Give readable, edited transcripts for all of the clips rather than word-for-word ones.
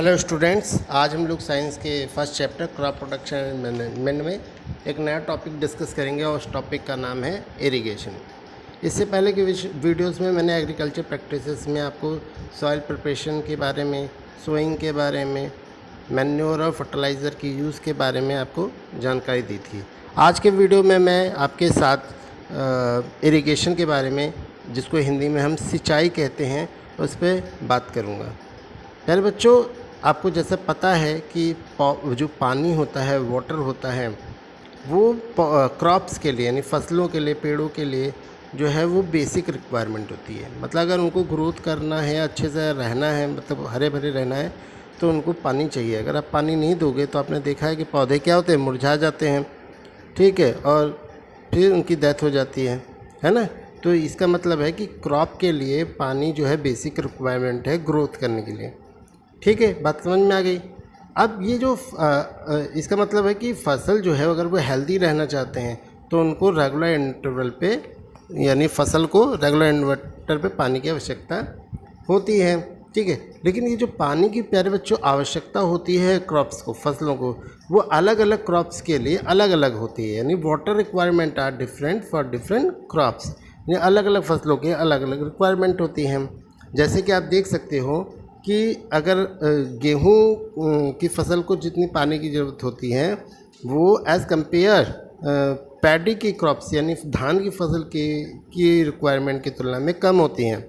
Hello students, आज हम लोग साइंस के first chapter crop production and management में एक नया टॉपिक डिस्कस करेंगे और उस टॉपिक का नाम है इरिगेशन। इससे पहले के वीडियोस में मैंने एग्रीकल्चर प्रैक्टिसेस में आपको सॉइल प्रिपरेशन के बारे में, सोइंग के बारे में, मैन्योर और फर्टिलाइज़र की यूज़ के बारे में आपको जानकारी दी थी। आज के वीडियो में मैं आपके साथ इरिगेशन के बारे में, जिसको हिंदी में हम सिंचाई कहते हैं, उस पर बात करूँगा। प्यारे बच्चों, आपको जैसे पता है कि जो पानी होता है, वाटर होता है, वो क्रॉप्स के लिए यानी फसलों के लिए, पेड़ों के लिए जो है वो बेसिक रिक्वायरमेंट होती है। मतलब अगर उनको ग्रोथ करना है, अच्छे से रहना है, मतलब हरे भरे रहना है, तो उनको पानी चाहिए। अगर आप पानी नहीं दोगे तो आपने देखा है कि पौधे क्या होते हैं, मुरझा जाते हैं, ठीक है, और फिर उनकी डेथ हो जाती है ना। तो इसका मतलब है कि क्रॉप के लिए पानी जो है बेसिक रिक्वायरमेंट है ग्रोथ करने के लिए। ठीक है, बात समझ में आ गई। अब ये जो इसका मतलब है कि फसल जो है अगर वो हेल्दी रहना चाहते हैं तो उनको रेगुलर इंटरवल पे, यानी फसल को रेगुलर इंटरवल पे पानी की आवश्यकता होती है। ठीक है, लेकिन ये जो पानी की, प्यारे बच्चों, आवश्यकता होती है क्रॉप्स को, फसलों को, वो अलग अलग क्रॉप्स के लिए अलग अलग होती है। यानी water requirement are different for different crops, यानी अलग अलग फसलों के अलग अलग रिक्वायरमेंट होती हैं। जैसे कि आप देख सकते हो कि अगर गेहूं की फसल को जितनी पानी की ज़रूरत होती है वो एज़ कंपेयर पैडी की क्रॉप्स यानी धान की फसल की रिक्वायरमेंट की तुलना में कम होती हैं।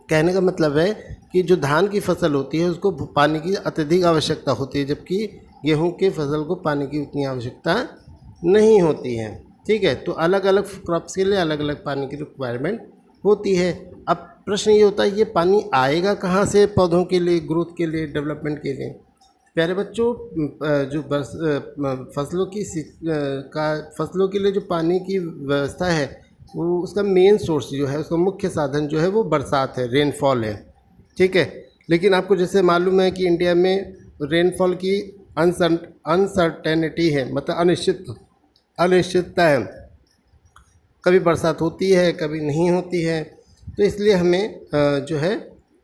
कहने का मतलब है कि जो धान की फसल होती है उसको पानी की अत्यधिक आवश्यकता होती है, जबकि गेहूं की फसल को पानी की उतनी आवश्यकता नहीं होती है। ठीक है, तो अलग अलग क्रॉप्स के लिए अलग अलग पानी की रिक्वायरमेंट होती है। अब प्रश्न ये होता है, ये पानी आएगा कहाँ से पौधों के लिए, ग्रोथ के लिए, डेवलपमेंट के लिए? प्यारे बच्चों, जो फसलों के लिए जो पानी की व्यवस्था है, वो उसका मेन सोर्स जो है, उसका मुख्य साधन जो है वो बरसात है, रेनफॉल है। ठीक है, लेकिन आपको जैसे मालूम है कि इंडिया में रेनफॉल की अनसर्टेनिटी है, मतलब अनिश्चितता है। कभी बरसात होती है, कभी नहीं होती है। तो इसलिए हमें जो है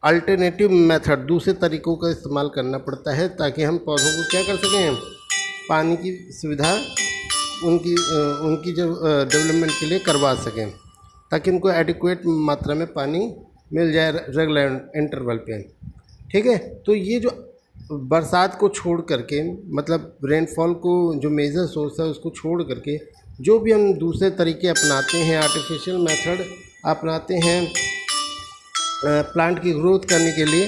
अल्टरनेटिव मेथड, दूसरे तरीक़ों का इस्तेमाल करना पड़ता है ताकि हम पौधों को क्या कर सकें, पानी की सुविधा उनकी जो डेवलपमेंट के लिए करवा सकें, ताकि उनको एडिक्वेट मात्रा में पानी मिल जाए रेगुलर इंटरवल पे। ठीक है, तो ये जो बरसात को छोड़ करके, मतलब रेनफॉल को जो मेजर सोर्स है उसको छोड़ करके जो भी हम दूसरे तरीके अपनाते हैं, आर्टिफिशियल मेथड अपनाते हैं प्लांट की ग्रोथ करने के लिए,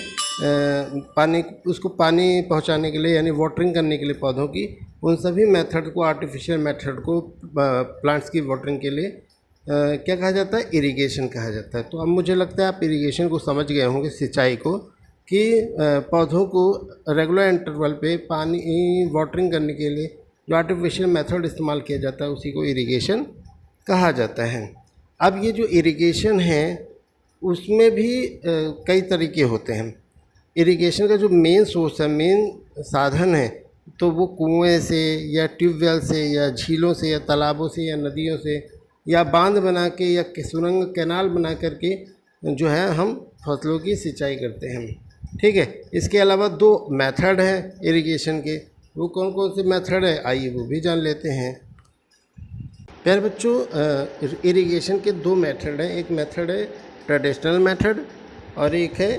उसको पानी पहुंचाने के लिए, यानी वाटरिंग करने के लिए पौधों की, उन सभी मेथड को, आर्टिफिशियल मेथड को प्लांट्स की वाटरिंग के लिए क्या कहा जाता है, इरिगेशन कहा जाता है। तो अब मुझे लगता है आप इरिगेशन को समझ गए होंगे, सिंचाई को, कि पौधों को रेगुलर इंटरवल पे पानी वाटरिंग करने के लिए जो आर्टिफिशियल मेथड इस्तेमाल किया जाता है उसी को इरिगेशन कहा जाता है। अब ये जो इरिगेशन है उसमें भी कई तरीके होते हैं। इरिगेशन का जो मेन सोर्स है, मेन साधन है, तो वो कुएं से या ट्यूबवेल से या झीलों से या तालाबों से या नदियों से या बांध बना के या सुरंग कैनाल बना करके जो है हम फसलों की सिंचाई करते हैं। ठीक है, इसके अलावा दो मेथड हैं इरिगेशन के। वो कौन कौन से मेथड है, आइए वो भी जान लेते हैं। प्यारे बच्चों, इरिगेशन के दो मेथड हैं। एक मेथड है ट्रेडिशनल मेथड और एक है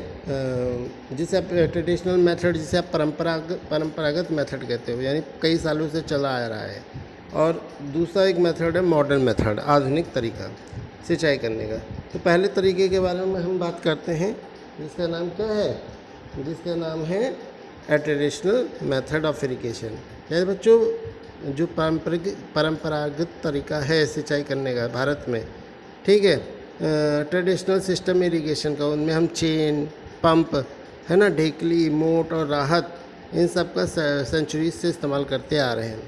जिसे आप ट्रेडिशनल मेथड, जिसे आप परंपरागत मेथड कहते हो, यानी कई सालों से चला आ रहा है। और दूसरा एक मेथड है मॉडर्न मेथड, आधुनिक तरीका सिंचाई करने का। तो पहले तरीके के बारे में हम बात करते हैं, जिसका नाम क्या है, जिसका नाम है ट्रेडिशनल मेथड ऑफ इरिगेशन। यानी बच्चों, जो परंपरागत तरीका है सिंचाई करने का भारत में, ठीक है, ट्रेडिशनल सिस्टम इरिगेशन का, उनमें हम चेन, पंप, है ना, ढेकली, मोट और राहत, इन सब का सेंचुरीज से इस्तेमाल करते आ रहे हैं।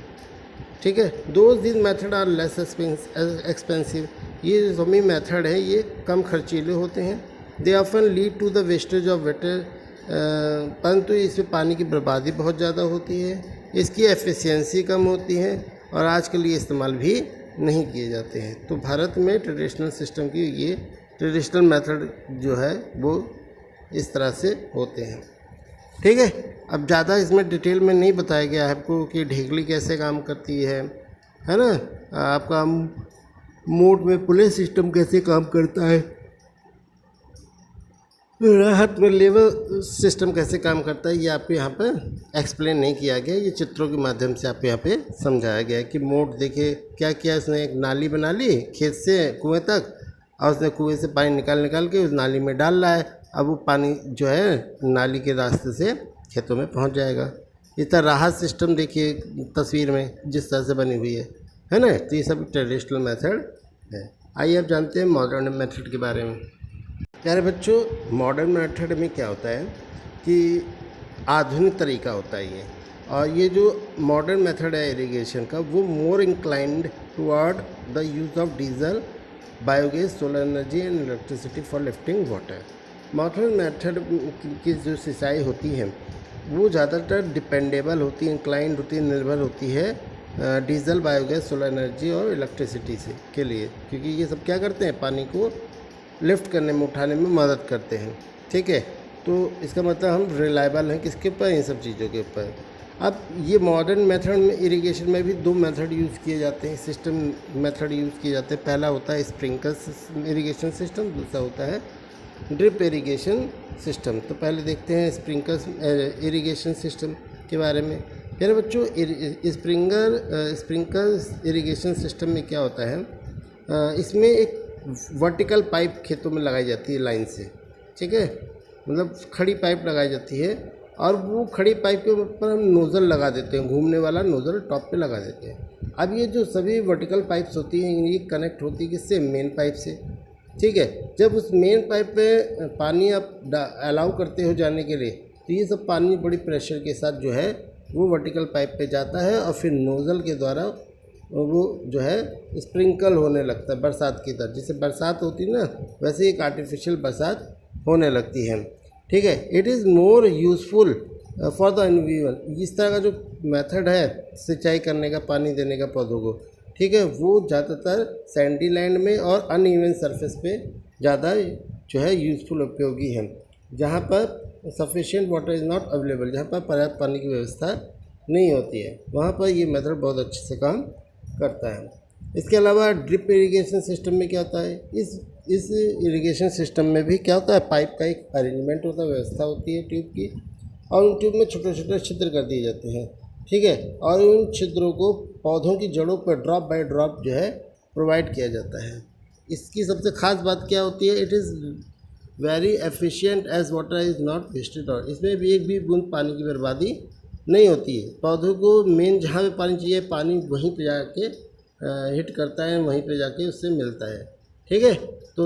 ठीक है, this method are less expensive. ये जो सभी मेथड है ये कम खर्चीले होते हैं। They often lead to the wastage of water, परंतु इसमें पानी की बर्बादी बहुत ज़्यादा होती है, इसकी एफिशिएंसी कम होती है और आजकल ये इस्तेमाल भी नहीं किए जाते हैं। तो भारत में ट्रेडिशनल सिस्टम की, ये ट्रेडिशनल मेथड जो है वो इस तरह से होते हैं। ठीक है। अब ज़्यादा इसमें डिटेल में नहीं बताया गया है आपको कि ढेकली कैसे काम करती है ना, आपका मोड में पुलिस सिस्टम कैसे काम करता है, राहत में लेवल सिस्टम कैसे काम करता है, ये आपको यहाँ पर एक्सप्लेन नहीं किया गया। ये चित्रों के माध्यम से आपको यहाँ पे समझाया गया है कि मोड देखिए क्या किया, उसने एक नाली बना ली खेत से कुएं तक, और उसने कुएं से पानी निकाल के उस नाली में डाल रहा है। अब वो पानी जो है नाली के रास्ते से खेतों में पहुँच जाएगा। इस तरह राहत सिस्टम देखिए तस्वीर में जिस तरह से बनी हुई है ना। तो ये सब ट्रेडिशनल मेथड है। आइए अब जानते हैं मॉडर्न मेथड के बारे में। प्यारे बच्चों, मॉडर्न मेथड में क्या होता है कि आधुनिक तरीका होता है ये, और ये जो मॉडर्न मेथड है इरिगेशन का वो more inclined toward the use of diesel, biogas, solar energy and electricity for lifting water. Modern method की जो सिंचाई होती है वो ज़्यादातर डिपेंडेबल होती है, इंक्लाइंड होती है, निर्भर होती है डीजल, बायोगैस, सोलर एनर्जी और इलेक्ट्रिसिटी से के लिए, क्योंकि ये सब क्या करते हैं, पानी को लिफ्ट करने में, उठाने में मदद करते हैं। ठीक है, तो इसका मतलब हम रिलायबल हैं किसके ऊपर, इन सब चीज़ों के ऊपर। अब ये मॉडर्न मेथड में इरिगेशन में भी दो मेथड यूज़ किए जाते हैं, सिस्टम मेथड यूज़ किए जाते हैं। पहला होता है स्प्रिंकलर इरिगेशन सिस्टम, दूसरा होता है ड्रिप इरिगेशन सिस्टम। तो पहले देखते हैं स्प्रिंकलर इरिगेशन सिस्टम के बारे में। मेरे बच्चों, स्प्रिंकलर इरिगेशन सिस्टम में क्या होता है, इसमें एक वर्टिकल पाइप खेतों में लगाई जाती है लाइन से। ठीक है, मतलब खड़ी पाइप लगाई जाती है, और वो खड़ी पाइप के ऊपर हम नोज़ल लगा देते हैं, घूमने वाला नोज़ल टॉप पे लगा देते हैं। अब ये जो सभी वर्टिकल पाइप्स होती हैं ये कनेक्ट होती है किससे, मेन पाइप से। ठीक है, जब उस मेन पाइप पे पानी आप अलाउ करते हो जाने के लिए, तो ये सब पानी बड़ी प्रेशर के साथ जो है वो वर्टिकल पाइप पे जाता है, और फिर नोज़ल के द्वारा वो जो है स्प्रिंकल होने लगता है बरसात की तरह। जैसे बरसात होती है ना, वैसे एक आर्टिफिशियल बरसात होने लगती है। ठीक है, it is more useful for the environment. इस तरह का जो मेथड है सिंचाई करने का, पानी देने का पौधों को, ठीक है, वो ज़्यादातर सैंडी लैंड में और अनइवन सरफेस पे ज़्यादा जो है यूज़फुल उपयोगी है, जहाँ पर sufficient water is not available, जहाँ पर पर्याप्त पानी की व्यवस्था नहीं होती है, वहाँ पर ये मेथड बहुत अच्छे से काम करता है। इसके अलावा ड्रिप इरिगेशन सिस्टम में क्या होता है, इस इरिगेशन सिस्टम में भी क्या होता है, पाइप का एक अरेंजमेंट होता है, व्यवस्था होती है ट्यूब की, और उन ट्यूब में छोटे छोटे छिद्र कर दिए जाते हैं। ठीक है, और उन छिद्रों को पौधों की जड़ों पर ड्रॉप बाय ड्रॉप जो है प्रोवाइड किया जाता है। इसकी सबसे ख़ास बात क्या होती है, it is very efficient as water is not wasted, और इसमें भी एक भी बूंद पानी की बर्बादी नहीं होती है। पौधों को मेन जहाँ पे पानी चाहिए, पानी वहीं पे जाके हिट करता है, वहीं पे जाके उससे मिलता है। ठीक है, तो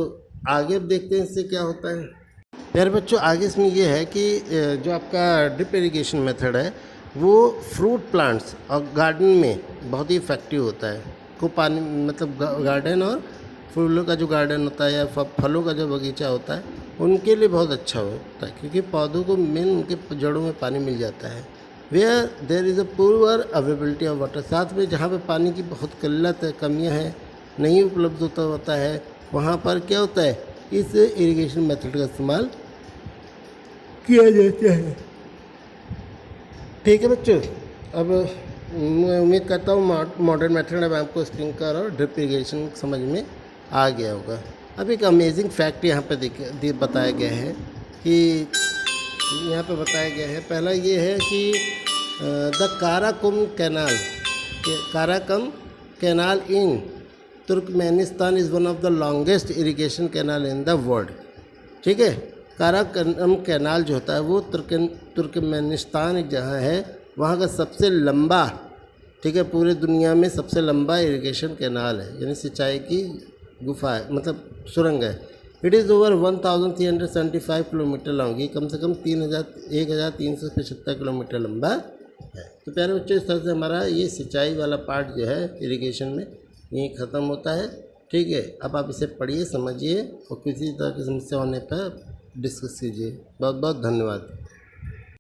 आगे अब देखते हैं इससे क्या होता है। प्यारे बच्चों, आगे इसमें ये है कि जो आपका ड्रिप इरिगेशन मेथड है वो फ्रूट प्लांट्स और गार्डन में बहुत ही इफ़ेक्टिव होता है। को पानी मतलब गार्डन और फूलों का जो गार्डन होता है या फलों का जो बगीचा होता है उनके लिए बहुत अच्छा होता है, क्योंकि पौधों को मेन उनके जड़ों में पानी मिल जाता है। Where there is a poor availability of water, साथ में जहाँ पे पानी की बहुत किल्लत है, कमियाँ हैं, नहीं उपलब्ध होता है, वहाँ पर क्या होता है, इस इरिगेशन मेथड का इस्तेमाल किया जाता है। ठीक है बच्चों, अब मैं उम्मीद करता हूँ मॉडर्न मेथड अब आपको स्प्रिंकलर और ड्रिप इरिगेशन समझ में आ गया होगा। अब एक अमेजिंग फैक्ट यहाँ पे बताया गया है कि यहाँ पे बताया गया है, पहला ये है कि the Karakum canal in Turkmenistan is one of the longest irrigation canal in the world. ठीक है, काराकम कैनाल जो होता है वो तुर्कमेनिस्तान जहाँ है वहाँ का सबसे लंबा, ठीक है, पूरे दुनिया में सबसे लंबा इरिगेशन कैनाल है, यानी सिंचाई की गुफा है, मतलब सुरंग है। It is over 1375 kilometre long, ये कम से कम 1375 किलोमीटर लंबा है। तो प्यारे बच्चों, इस तरह से हमारा ये सिंचाई वाला पार्ट जो है इरिगेशन में यहीं ख़त्म होता है। ठीक है, अब आप इसे पढ़िए, समझिए और किसी तरह की समस्या होने पर डिस्कस कीजिए। बहुत बहुत धन्यवाद।